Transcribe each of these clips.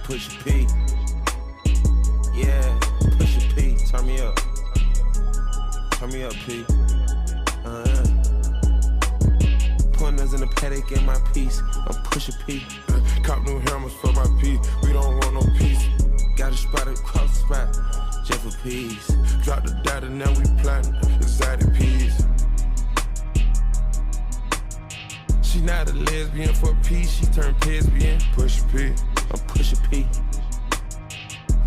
Push a P. Yeah, push a P. Turn me up. Turn me up, P. Pointers in the paddock in my piece. I'm push a P. Cop new hammers for my P. We don't want no peace. Got a spot across the spot. Just for peace. Drop the data, now we plotting. Exotic peas. She not a lesbian for peace. She turned lesbian. Push a P. I'm push a P.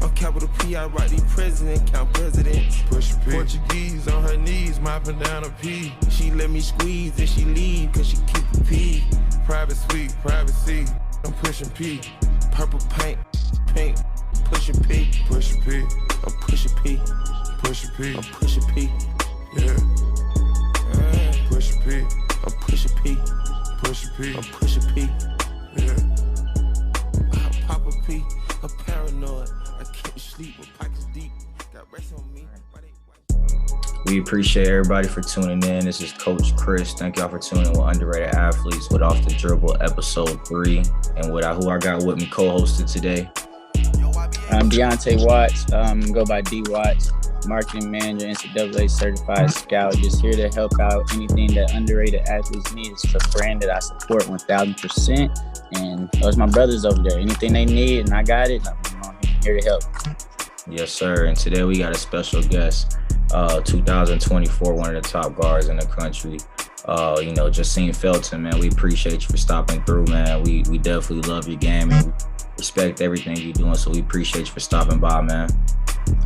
On capital P, I write the president, count presidents. Push a P. Portuguese on her knees, mopping down a P. She let me squeeze and she leave, cause she keep a P. Private suite, privacy. I'm pushing P. Purple paint, pink, pushing P. Push a P. I'm pushing P. Push a P. I'm pushing P. Yeah. Push a P. I'm pushing P. Push a P. I'm pushing P. Yeah. I pop a P. I'm paranoid. I can't sleep with pockets deep. Got rest on me. We appreciate everybody for tuning in. This is Coach Chris. Thank y'all for tuning in with Underrated Athletes with Off the Dribble episode 3. And with who I got with me co-hosted today. I'm Deontay Watts. Go by D Watts. Marketing manager, NCAA certified scout. Just here to help out anything that underrated athletes need. It's a brand that I support 1,000%. And those my brothers over there. Anything they need and I got it, I'm here to help. Yes, sir. And today we got a special guest. 2024, one of the top guards in the country. Jahseem Felton, man. We appreciate you for stopping through, man. We definitely love your game and respect everything you're doing. So we appreciate you for stopping by, man.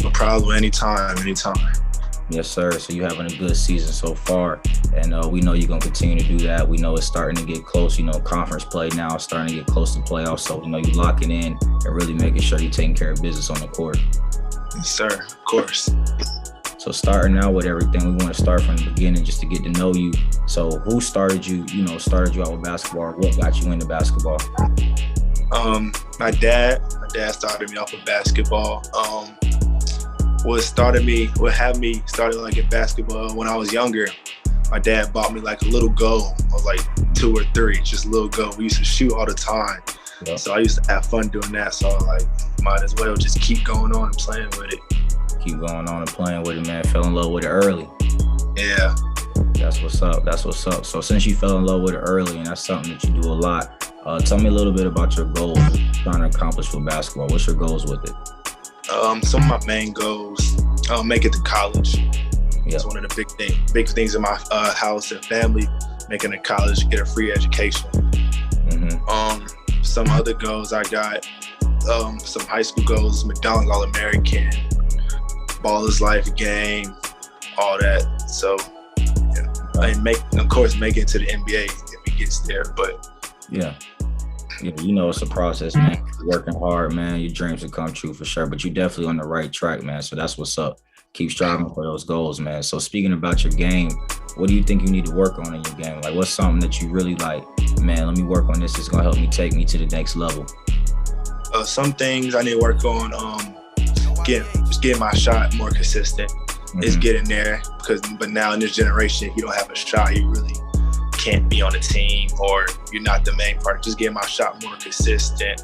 No problem. Anytime. Yes, sir. So you're having a good season so far. And we know you're going to continue to do that. We know it's starting to get close. Conference play now is starting to get close to playoffs. So, you're locking in and really making sure you're taking care of business on the court. Yes, sir. Of course. So starting out with everything, we want to start from the beginning just to get to know you. So who started you out with basketball? What got you into basketball? My dad started me off with basketball. What had me started like in basketball when I was younger, my dad bought me like a little goal. I was like 2 or 3, just a little goal. We used to shoot all the time. Yep. So I used to have fun doing that. So I was like, might as well just keep going on and playing with it. Keep going on and playing with it, man. Fell in love with it early. Yeah. That's what's up. So since you fell in love with it early, and that's something that you do a lot, tell me a little bit about your goals trying to accomplish with basketball. What's your goals with it? Some of my main goals, make it to college. Yep. It's one of the big things in my house and family, making it to college, get a free education. Mm-hmm. Some other goals I got, some high school goals, McDonald's All-American, Baller's Life game, all that. So, yeah. And make it to the NBA if it gets there. But yeah, it's a process, man. You're working hard, man. Your dreams will come true for sure. But you're definitely on the right track, man. So that's what's up. Keep striving for those goals, man. So speaking about your game, what do you think you need to work on in your game? Like, what's something that you really like? Man, let me work on this. It's gonna help me take me to the next level. Some things I need to work on. Getting my shot more consistent. Mm-hmm. Is getting there but now in this generation, if you don't have a shot, you really can't be on a team or you're not the main part. Just getting my shot more consistent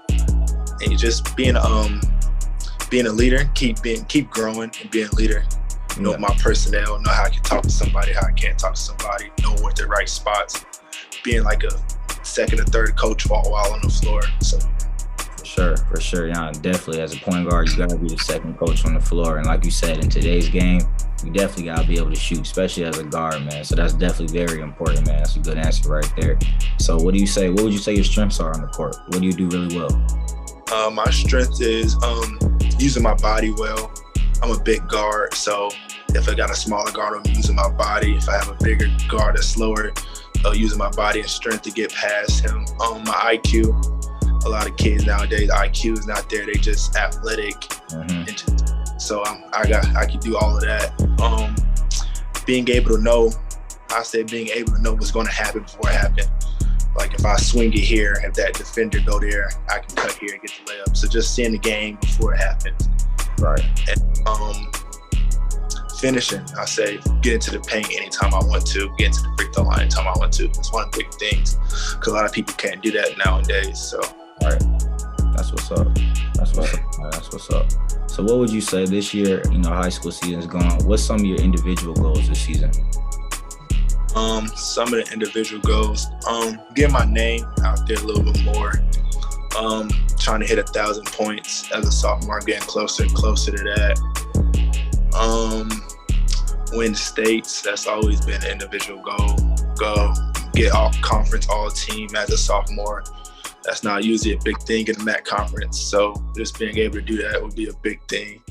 and you just being a leader, keep growing and being a leader. Know my personnel, know how I can talk to somebody, how I can't talk to somebody, know what the right spots. Being like a second or third coach while on the floor. So. For sure. Yeah, definitely. As a point guard, you got to be the second coach on the floor. And like you said, in today's game, you definitely got to be able to shoot, especially as a guard, man. So that's definitely very important, man. That's a good answer right there. So what would you say your strengths are on the court? What do you do really well? My strength is using my body well. I'm a big guard, so if I got a smaller guard, I'm using my body. If I have a bigger guard that's slower, using my body and strength to get past him. My IQ. A lot of kids nowadays, IQ is not there. They just athletic. Mm-hmm. So I can do all of that. Being able to know what's going to happen before it happens. Like if I swing it here, if that defender go there, I can cut here and get the layup. So just seeing the game before it happens. Right. And finishing, I say get into the paint anytime I want to, get into the free throw line anytime I want to. It's one of the big things because a lot of people can't do that nowadays. So. Right. That's what's up. That's what's up. That's what's up. So what would you say this year, high school season's gone. What's some of your individual goals this season? Some of the individual goals, get my name out there a little bit more. Trying to hit 1,000 points as a sophomore, getting closer and closer to that. Win states, that's always been an individual goal. Go get all conference, all team as a sophomore. That's not usually a big thing in the MAC conference. So just being able to do that would be a big thing.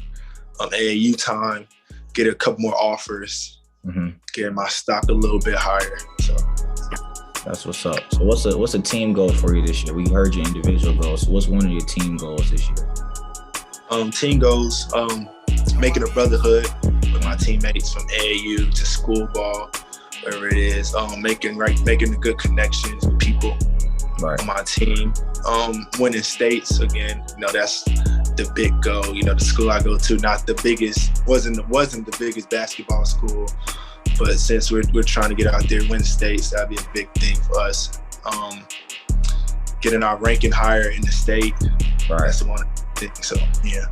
AAU time, get a couple more offers, getting my stock a little bit higher. So that's what's up. So what's a team goal for you this year? We heard your individual goals. So what's one of your team goals this year? Team goals, making a brotherhood with my teammates from AAU to school ball, wherever it is. Making the good connections with people on my team. Winning states again. That's the big goal. The school I go to, not the biggest, wasn't the biggest basketball school, but since we're trying to get out there, win states, that'd be a big thing for us. Getting our ranking higher in the state. Right. That's one thing. So yeah.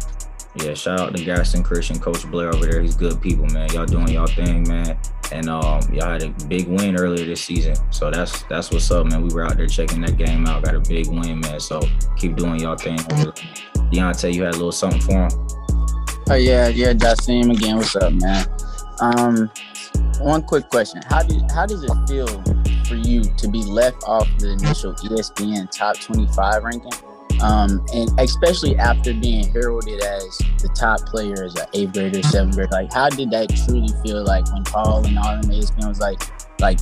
Yeah, shout out to Gaston Christian, Coach Blair over there. He's good people, man. Y'all doing y'all thing, man. And y'all had a big win earlier this season. So that's what's up, man. We were out there checking that game out. Got a big win, man. So keep doing y'all thing. Deontay, you had a little something for him? Oh, yeah, Jahseem again. What's up, man? One quick question. How does it feel for you to be left off the initial ESPN top 25 ranking? And especially after being heralded as the top player as an 8th grader, 7th grader, like how did that truly feel like when Paul and all them ESPN was like,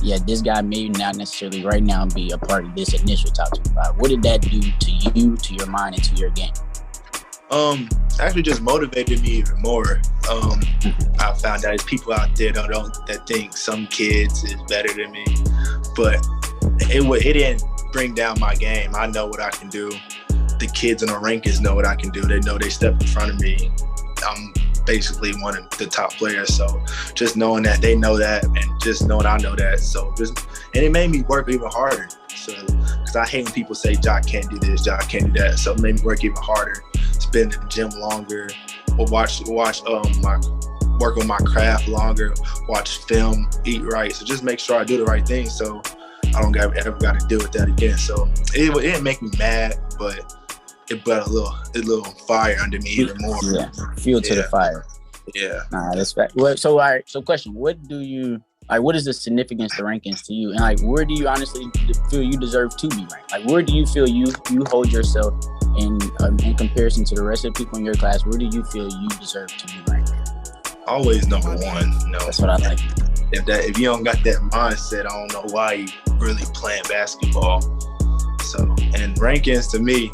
yeah, this guy may not necessarily right now be a part of this initial top 25. What did that do to you, to your mind, and to your game? Actually just motivated me even more. I found out there's people out there that think some kids is better than me, but it didn't bring down my game. I know what I can do. The kids in the rankings know what I can do. They know they step in front of me. I'm basically one of the top players. So just knowing that they know that, and just knowing I know that. And it made me work even harder. So, because I hate when people say, "Ja can't do this, Ja can't do that." So it made me work even harder. Spend in the gym longer. Or watch work on my craft longer. Watch film, eat right. So just make sure I do the right thing. So I don't ever got to deal with that again. So it didn't make me mad, but it brought a little fire under me even more. Yeah, fuel to the fire. Yeah. Nah, that's fact. Well, so all right. So, question: what is the significance to rankings to you, and where do you honestly feel you deserve to be ranked? Where do you feel you hold yourself in comparison to the rest of the people in your class? Where do you feel you deserve to be ranked? Always number one. That's what I like. If you don't got that mindset, I don't know why you really playing basketball. So, and rankings to me,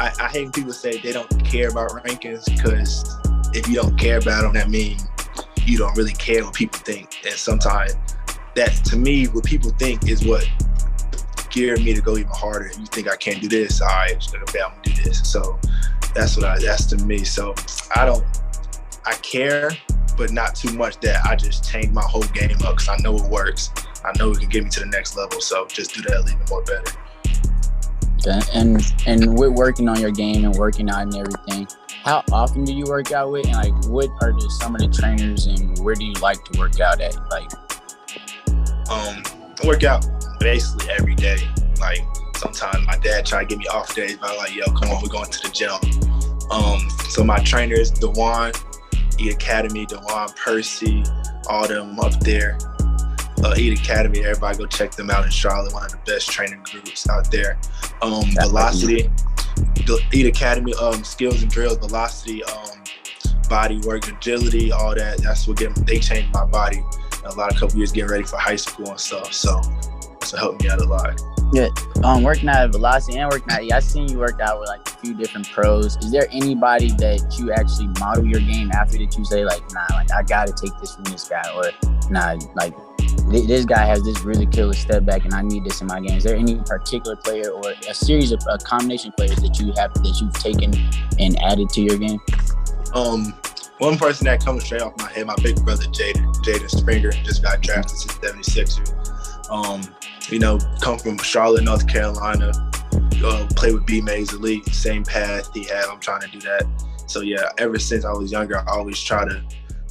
I hate when people say they don't care about rankings, because if you don't care about them, that means you don't really care what people think. And sometimes that, to me, what people think is what geared me to go even harder. You think I can't do this? All right, I'm gonna do this. So that's to me. So I care, but not too much that I just change my whole game up, because I know it works. I know it can get me to the next level. So just do that even more better. Okay. And with working on your game and working out and everything, how often do you work out with? And what are some of the trainers, and where do you like to work out at? I work out basically every day. Sometimes my dad try to get me off days, but I'm like, yo, come on, we're going to the gym. So my trainers, Dewan, Eat Academy, Dewan, Percy, all them up there. Eat Academy, everybody go check them out in Charlotte, one of the best training groups out there. Velocity, Eat Academy, skills and drills, velocity, body work, agility, all that. That's what they changed my body a couple years getting ready for high school and stuff. So that's what helped me out a lot. Yeah, working out at Velocity and working out, I've seen you work out with a few different pros. Is there anybody that you actually model your game after that you say I gotta take this from this guy, or this guy has this really killer step back and I need this in my game? Is there any particular player or a series of combination players that you've taken and added to your game? One person that comes straight off my head, my big brother Jaden Springer, just got drafted to 76er. Come from Charlotte, North Carolina. play with B-Mays Elite, same path he had. I'm trying to do that. So yeah, ever since I was younger, I always try to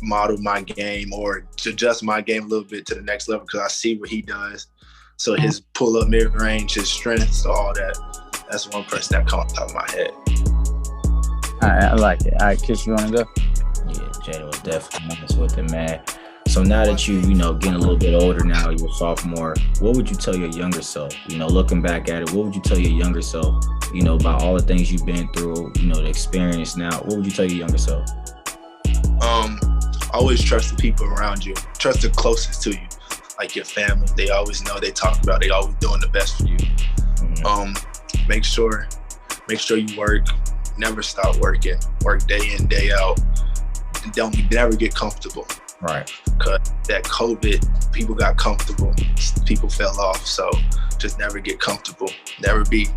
model my game or to adjust my game a little bit to the next level because I see what he does. So his pull-up mid-range, his strengths, all that. That's one person that comes off the top of my head. All right, I like it. All right, Chris, you want to go? Yeah, Jada was definitely nice with it, man. So now that you know, getting a little bit older now, you're a sophomore, what would you tell your younger self? You know, looking back at it, what would you tell your younger self, you know, about all the things you've been through, you know, the experience now? What would you tell your younger self? Always trust the people around you. Trust the closest to you, like your family. They always know, they talk about, they always doing the best for you. Mm-hmm. Make sure you work. Never stop working. Work day in, day out. Never get comfortable. Right. Because that COVID, people got comfortable. People fell off. So just never get comfortable. Never be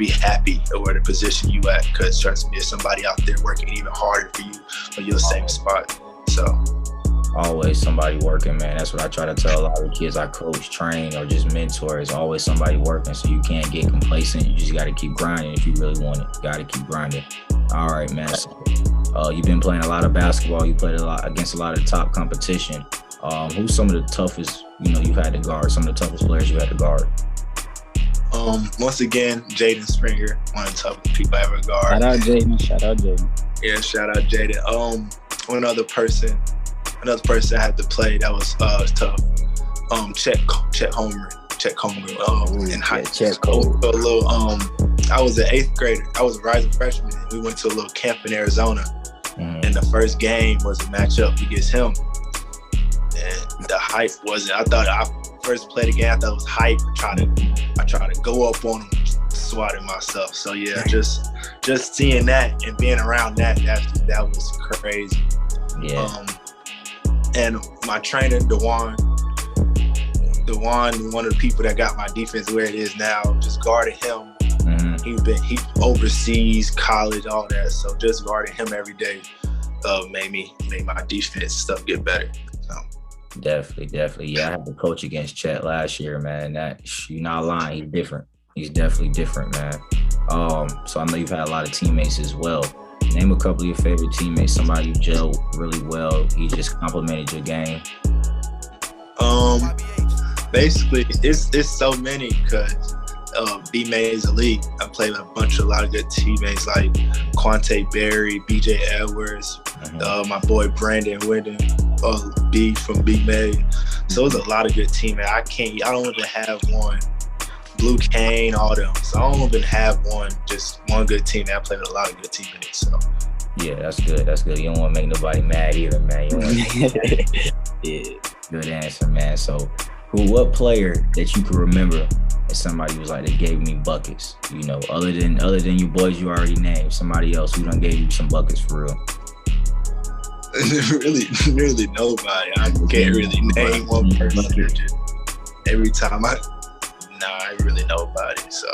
happy over the position you at. Because trust me, there's somebody out there working even harder for you on your same spot. So always somebody working, man. That's what I try to tell a lot of the kids I coach, train, or just mentor. Is always somebody working. So you can't get complacent. You just got to keep grinding if you really want it. You got to keep grinding. All right, man. So, you've been playing a lot of basketball. You played a lot against a lot of the top competition. Who's some of the toughest, you know, you've had to guard? Some of the toughest players you had to guard? Once again, Jaden Springer, one of the toughest people I ever guard. Shout out Jaden. Yeah, shout out Jaden. One other person I had to play that was tough. Chet Holmgren. In high school. I was an 8th grader. I was a rising freshman. We went to a little camp in Arizona. And the first game was a matchup against him. And the hype wasn't. I thought I first played the game. I thought it was hype. I tried to go up on him, swat at myself. So yeah, just seeing that and being around that was crazy. Yeah. And my trainer, Dewan, one of the people that got my defense where it is now, just guarded him. He overseas, college, all that. So just guarding him every day made my defense stuff get better. So. Definitely. Yeah, I had to coach against Chet last year, man. You're not lying. He's different. He's definitely different, man. So I know you've had a lot of teammates as well. Name a couple of your favorite teammates, somebody you gel really well. He just complimented your game. Basically, it's so many because B-Mays Elite. I played with a lot of good teammates like Quante Berry, BJ Edwards, my boy Brandon Whitten, B from B-Mays. So it was a lot of good teammates. I don't even have one. Blue Kane, all them. So I don't even have just one good teammate. I played with a lot of good teammates. So. Yeah, that's good. You don't want to make nobody mad either, man. Yeah. Good answer, man. So what player that you can remember as somebody who was like, they gave me buckets, you know, other than you boys you already named, somebody else who done gave you some buckets for real? really nobody. I can't really name one person. Every time I really nobody. So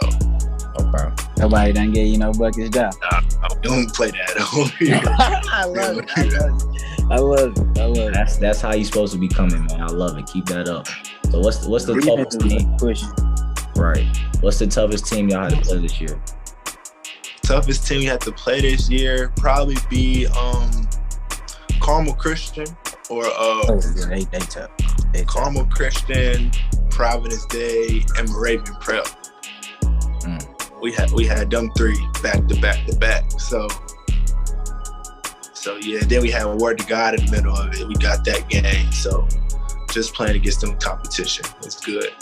okay. Nobody done gave you no buckets, Joe. Nah, I don't play that over here. I love it. That's how you supposed to be coming, man. I love it. Keep that up. So what's the toughest team? Right. What's the toughest team y'all had to play this year? Toughest team we had to play this year probably be Carmel Christian or they tough. Carmel Christian, Providence Day, and Moravian Prep. We had them 3 back to back. So yeah, then we had Word to God in the middle of it. We got that game. So just playing against them competition was good.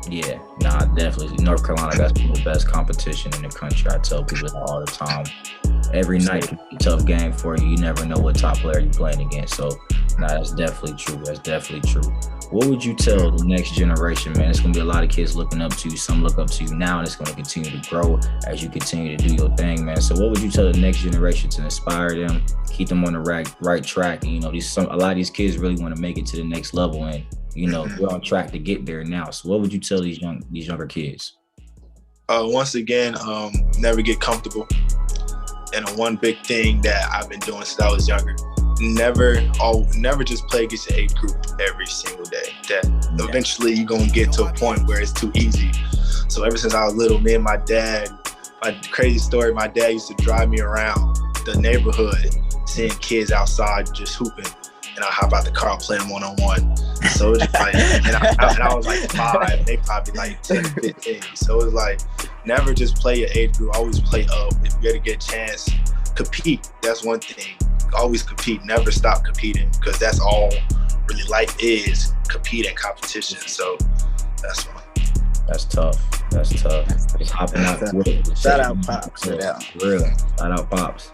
Yeah, nah, definitely. North Carolina got some of the best competition in the country. I tell people that all the time. Every night can be a tough game for you. You never know what top player you're playing against. So, nah, that's definitely true. What would you tell the next generation, man? It's going to be a lot of kids looking up to you. Some look up to you now, and it's going to continue to grow as you continue to do your thing, man. So what would you tell the next generation to inspire them, keep them on the right track? And, you know, a lot of these kids really want to make it to the next level, and, you know, we're on track to get there now. So what would you tell these younger kids? Once again, never get comfortable. And one big thing that I've been doing since I was younger, never just play against your age group every single day. That eventually you're gonna get to a point where it's too easy. So ever since I was little, me and my dad, my crazy story, my dad used to drive me around the neighborhood, seeing kids outside just hooping, and I hop out the car and play them one-on-one. So it was just like, and I was like 5, they probably like 10, 15. So it was like, never just play your age group, always play up. If you ever get a chance, compete. That's one thing. Always compete, never stop competing, because that's all really life is, compete and competition. So that's one. That's tough. Just hopping out. Shout out Pops for that. Really. Shout out Pops.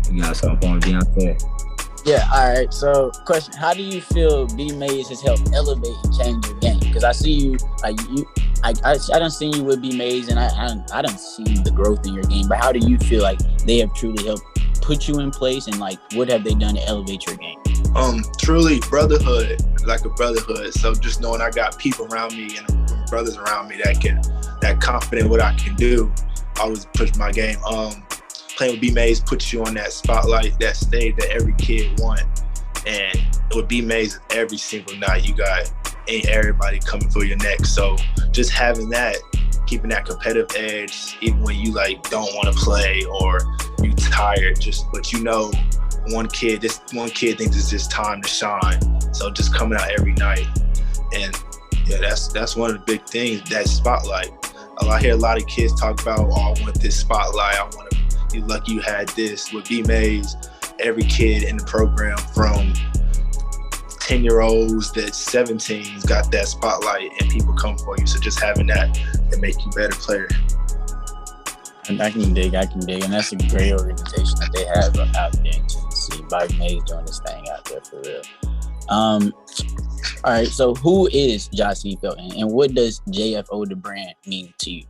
You got something for him, Deontay? Yeah, all right. So, question: how do you feel B-Maze has helped elevate and change your game? Because I see you, like I done seen you with B-Maze, and I done seen the growth in your game. But how do you feel like they have truly helped put you in place, and like what have they done to elevate your game? Truly brotherhood, like a brotherhood. So just knowing I got people around me and brothers around me that confident what I can do, I always push my game. Playing with B-Maze puts you on that spotlight, that stage that every kid want. And with B-Maze, every single night you got everybody coming for your neck. So just having that, keeping that competitive edge, even when you like don't want to play or you tired, but you know, one kid thinks it's just time to shine. So just coming out every night, and yeah, that's one of the big things, that spotlight. I hear a lot of kids talk about, oh, I want this spotlight. You're lucky you had this. With B-Maze, every kid in the program from 10-year-olds that 17s got that spotlight, and people come for you. So just having that can make you a better player. And I can dig, and that's a great organization that they have out there in Tennessee. B-Maze doing this thing out there for real. All right, so who is Jahseem Felton, and what does JFO the brand mean to you?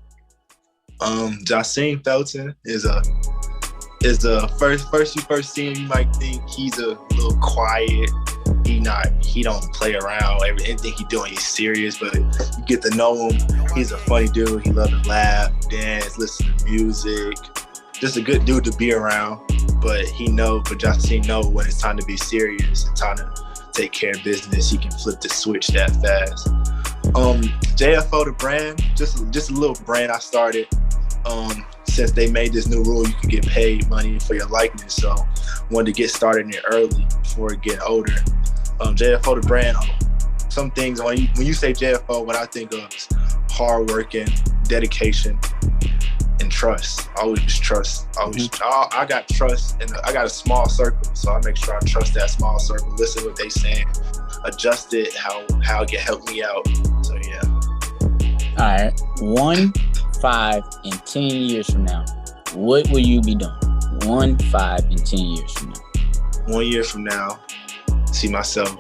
Jahseem Felton is a first you see him, you might think he's a little quiet. He don't play around. Everything he doing, he's serious, but you get to know him. He's a funny dude. He loves to laugh, dance, listen to music. Just a good dude to be around. But Jahseem know when it's time to be serious and time to take care of business. He can flip the switch that fast. JFO the brand, just a little brand I started. Since they made this new rule, you can get paid money for your likeness. So wanted to get started in it early before it get older. JFO the brand, some things, when you say JFO, what I think of is hard working, dedication, and trust. Always trust. I got trust, and I got a small circle, so I make sure I trust that small circle, listen to what they saying, adjust it how it can help me out. So yeah. All right, 1, 5, and 10 years from now, what will you be doing? 1, 5, and 10 years from now. 1 year from now, see myself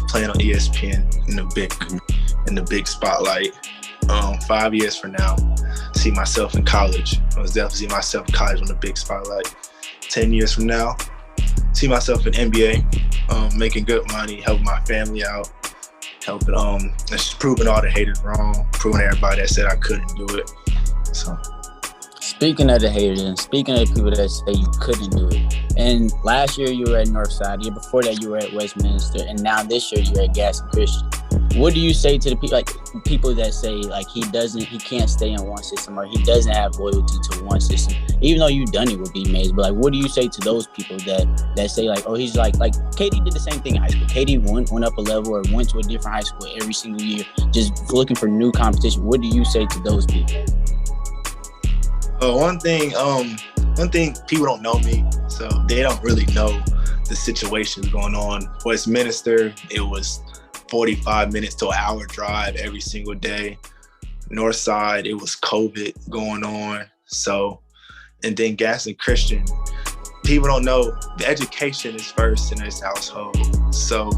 playing on ESPN in the big spotlight. 5 years from now, see myself in college. I was definitely see myself in college on the big spotlight. 10 years from now, see myself in NBA, making good money, helping my family out, just proving all the haters wrong, proving everybody that said I couldn't do it. So. Speaking of the haters and speaking of the people that say you couldn't do it, and last year you were at Northside, the year before that you were at Westminster, and now this year you're at Gaston Christian. What do you say to the people that say like he can't stay in one system, or he doesn't have loyalty to one system, even though you've done it with B-Maze? But like, what do you say to those people that say like, oh, he's like KD did the same thing in high school. KD went up a level or went to a different high school every single year, just looking for new competition. What do you say to those people? One thing people don't know me, so they don't really know the situations going on. Westminster, it was 45 minutes to an hour drive every single day. Northside, it was COVID going on. So, and then Gaston Christian, people don't know the education is first in this household. So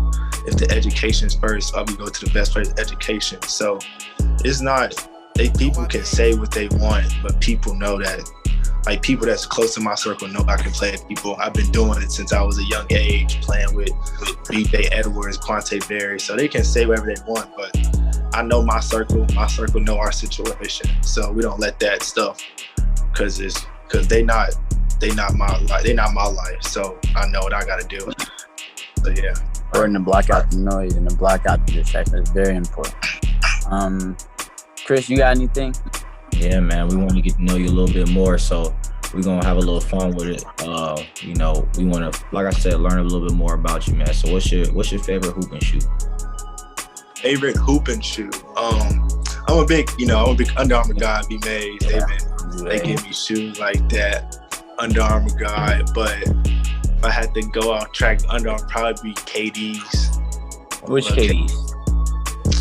if the education is first, we go to the best place, education. So it's not, people can say what they want, but people know that, like people that's close to my circle know I can play with people. I've been doing it since I was a young age, playing with B.J. Edwards, Quante Berry, so they can say whatever they want, but I know my circle know our situation, so we don't let that stuff, because they they not my life. They not my life. So I know what I gotta do. So yeah. Important to block out the noise and to block out the distraction. It's very important. Chris, you got anything? Yeah, man, we want to get to know you a little bit more, so we're gonna have a little fun with it. You know, we want to, like I said, learn a little bit more about you, man. So what's your favorite hoop and shoe? Favorite hoop and shoe. I'm a big Under Armour guy. B-Mays. They give me shoes like that. Under Armour guy, but if I had to go out track Under Armour, probably be KD's. Which KD's?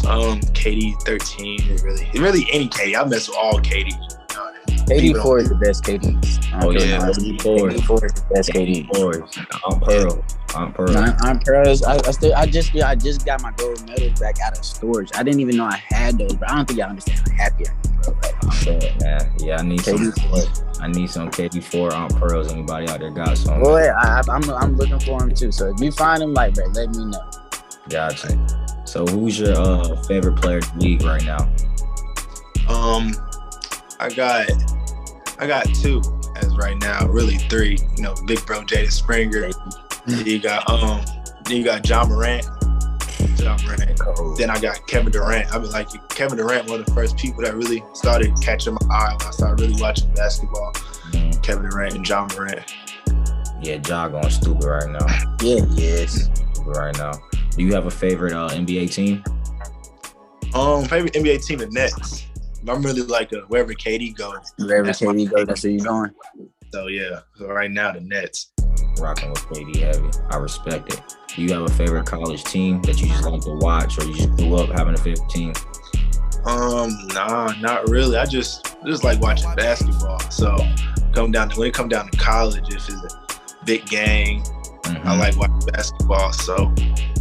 KD 13. Really any KD. I mess with all KD. KD 4 is the best KD's. Oh yeah, KD 4 is the best KD. I'm Pearl. I'm Pearls. I just got my gold medals back out of storage. I didn't even know I had those, but I don't think y'all understand how happy I am, bro. Like, man. Yeah, I need KD4. I need some KD4 on Pearls. Anybody out there got some? Boy, I'm looking for them too. So if you find them, like, bro, let me know. Gotcha. So who's your favorite player in the league right now? I got two as right now, really three. You know, big bro Jaden Springer. You got John Morant. Then I got Kevin Durant. I've been like Kevin Durant, one of the first people that really started catching my eye when I started really watching basketball. Kevin Durant and John Morant. Yeah, Ja going stupid right now. Yeah, yes. Stupid right now. Do you have a favorite NBA team? Favorite NBA team, the Nets. I'm really like wherever KD goes. Wherever KD goes, that's where you going. So yeah, so right now the Nets. Rocking with KD heavy. I respect it. Do you have a favorite college team that you just like to watch, or you just grew up having a favorite team? Nah, not really. I just like watching basketball. So when it come down to college, if it's a big game, I like watching basketball. So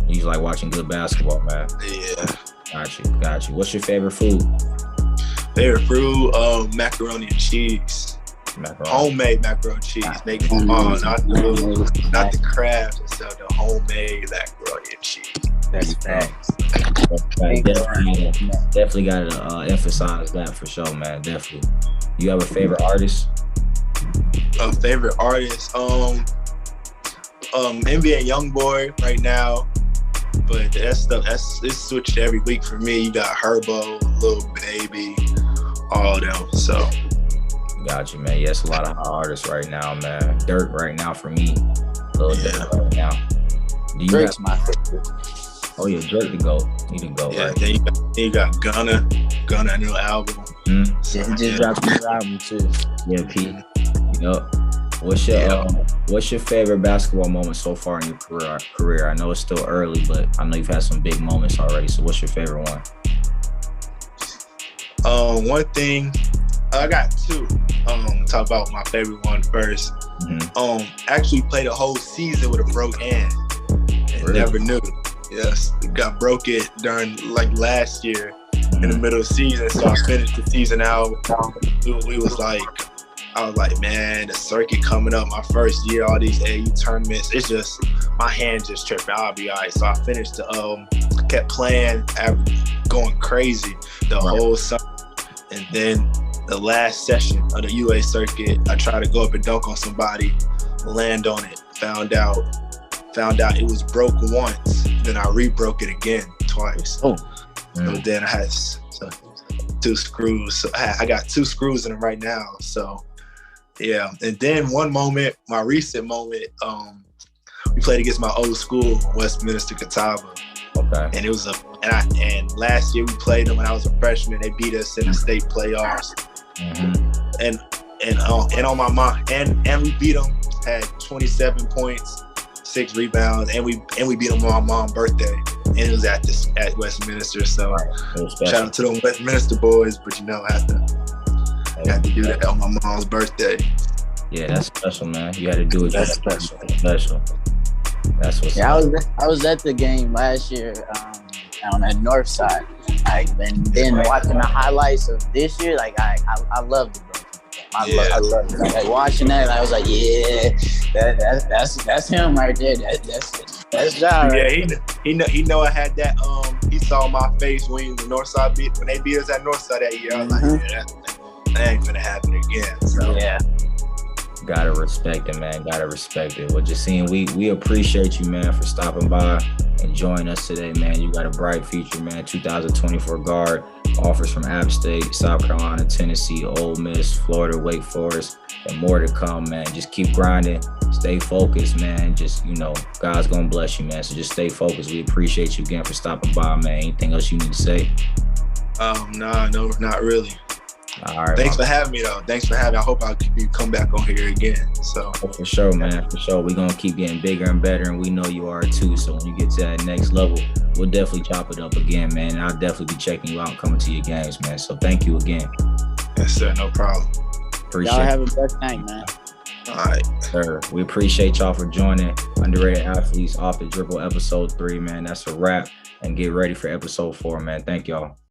you just like watching good basketball, man. Yeah. Got you. What's your favorite food? Favorite food, macaroni and cheese. Homemade macaroni and cheese. Make it not the craft itself, the homemade macaroni and cheese. That's facts. Definitely got to emphasize that for sure, man. Definitely. You have a favorite artist? A favorite artist, NBA YoungBoy right now. But it's switched every week for me. You got Herbo, Lil Baby, all of them. So got you, man. Yes, a lot of hot artists right now, man. Dirk right now for me. Lil Dirk right now. Drake's my favorite. Oh yeah, Drake the GOAT. He the GOAT, yeah, right? Then you got Gunna a new album. So yeah, he just dropped a new album too. Yeah, P. Yup. What's your favorite basketball moment so far in your career? I know it's still early, but I know you've had some big moments already. So what's your favorite one? One thing, I got two. Talk about my favorite one first. Actually played a whole season with a broke hand and never knew. Yes, got broke it during like last year in the middle of the season. So I finished the season out. I was like, man, the circuit coming up, my first year, all these AU tournaments, it's just, my hand just tripping, I'll be all right. So I finished kept playing, going crazy the whole summer. And then the last session of the UA circuit, I tried to go up and dunk on somebody, land on it, found out it was broke once, then I re-broke it again twice. So then I had two screws. So I got two screws in them right now, so. Yeah, and then one moment, my recent moment, we played against my old school, Westminster Catawba. Okay. And it was and last year we played them when I was a freshman. They beat us in the state playoffs. And on my mind, and we beat them. Had 27 points, 6 rebounds, and we beat them on my mom's birthday. And it was at Westminster. So shout out to them Westminster boys, but I have to do that on my mom's birthday. Yeah, that's special, man. You had to do it. That's special. That's what's up. I was at the game last year on that north side. And then watching the highlights of this year, I loved it, bro. I love it. Like watching that, I was like, yeah, that's him right there. That's Ja. Yeah, he know I had that. He saw my face when they beat us at Northside that year. I was like, yeah, that ain't gonna happen again. So yeah. Gotta respect it, man. Gotta respect it. Well, Jahseem, we appreciate you, man, for stopping by and joining us today, man. You got a bright future, man. 2024 guard, offers from App State, South Carolina, Tennessee, Ole Miss, Florida, Wake Forest, and more to come, man. Just keep grinding. Stay focused, man. Just, God's gonna bless you, man. So just stay focused. We appreciate you again for stopping by, man. Anything else you need to say? No, not really. All right. Thanks for having me, though. Thanks for having me. I hope you come back on here again. So for sure, man. For sure. We're gonna keep getting bigger and better, and we know you are too. So when you get to that next level, we'll definitely chop it up again, man. And I'll definitely be checking you out and coming to your games, man. So thank you again. Yes, sir. No problem. Appreciate y'all have a blessed night, man. All right. Sir, we appreciate y'all for joining Underrated Athletes Off the Dribble episode 3, man. That's a wrap. And get ready for episode 4, man. Thank y'all.